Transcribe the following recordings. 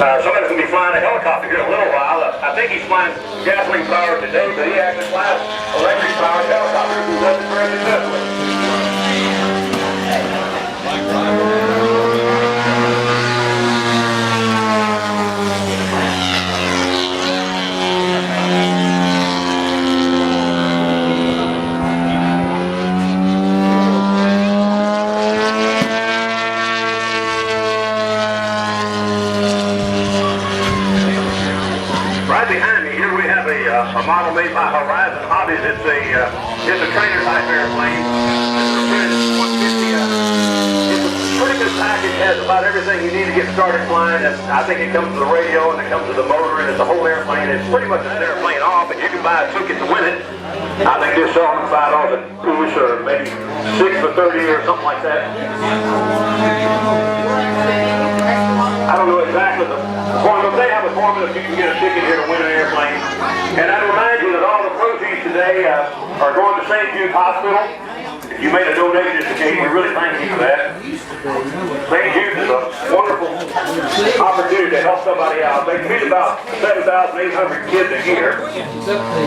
Somebody's going to be flying a helicopter here in a little while. I think he's flying gasoline powered today, but he actually flies electric powered helicopters who does it very successfully. Right behind me here we have a model made by Horizon Hobbies. It's a trainer type airplane. It's a pretty good package. It has about everything you need to get started flying. And I think it comes with the radio and it comes with the motor and it's a whole airplane. It's pretty much an airplane off, and you can buy a ticket to win it. I think they're selling $5 a piece, or maybe 6 for 30 or something like that. I don't know exactly the formula, but they have a formula if you can get a ticket here to win an airplane. And I remind you that all the proceeds today are going to St. Jude Hospital. If you made a donation to Kate, we really thank you for that. St. Jude is a wonderful opportunity to help somebody out. They feed about 7,800 kids a year.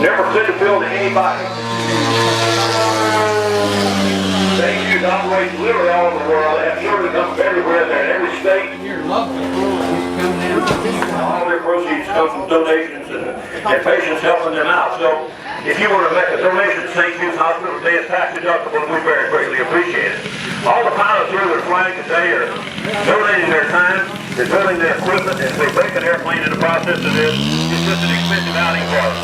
Never send a bill to anybody. St. Jude operates literally all over the world. They have children come from everywhere. They're in every state. All their proceeds come from donations and patients helping them out. So if you want to make a donation to St. Jude's Hospital today, it's tax deductible, and we very greatly appreciate it. All the pilots here that are flying today are donating their time, they're building their equipment, and if they break an airplane in the process of this, it's just an expensive outing for us.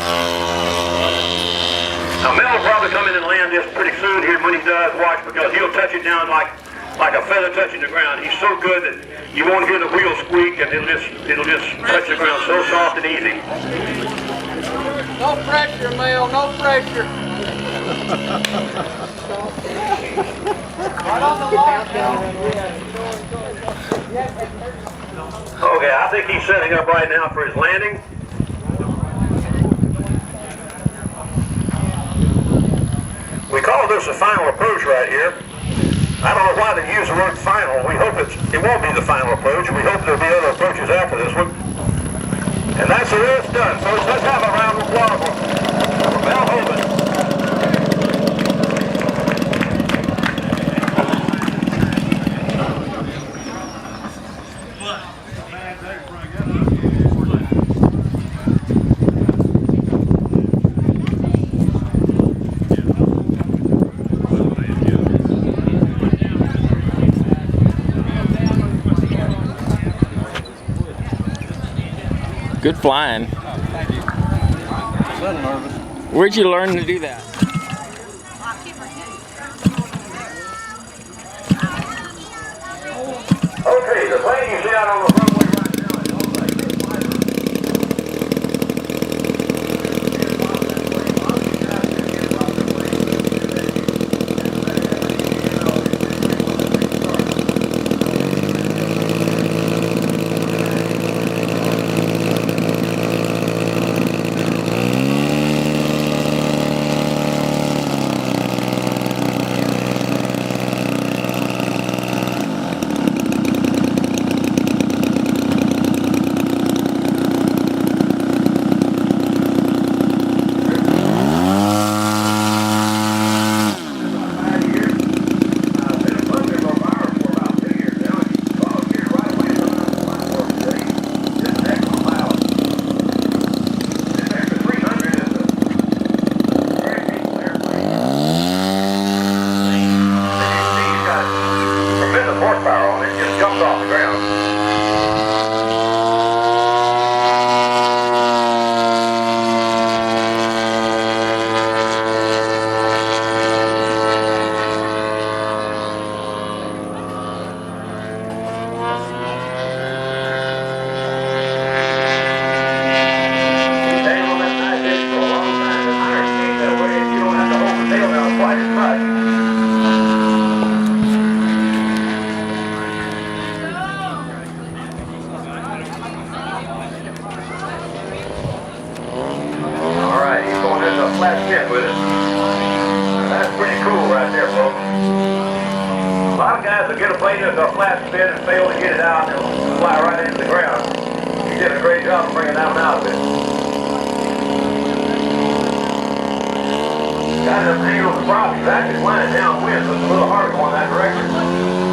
Now Mel will probably come in and land this pretty soon here. When he does, watch, because he'll touch it down like a feather touching the ground. He's so good that you won't hear the wheels squeak, and it'll just touch the ground so soft and easy. No pressure, Mel, no pressure. Right on the lockdown. Okay, I think he's setting up right now for his landing. We call this a final approach right here. I don't know why they use the word final. We hope it won't be the final approach. We hope there'll be other approaches after this one. And that's the way it's done. So let's have a round of applause for Mel Hoban. Good flying. Where'd you learn to do that? Okay, the plane you see out on the runway right now is owned by horsepower on it, just jumps off the ground. Flat spin with it. That's pretty cool right there, folks. A lot of guys will get a plane into a flat spin and fail to get it out and it'll fly right into the ground. job of bringing that one out of it. Got enough angle to the prop exactly flying downwind, so it's a little harder going that direction.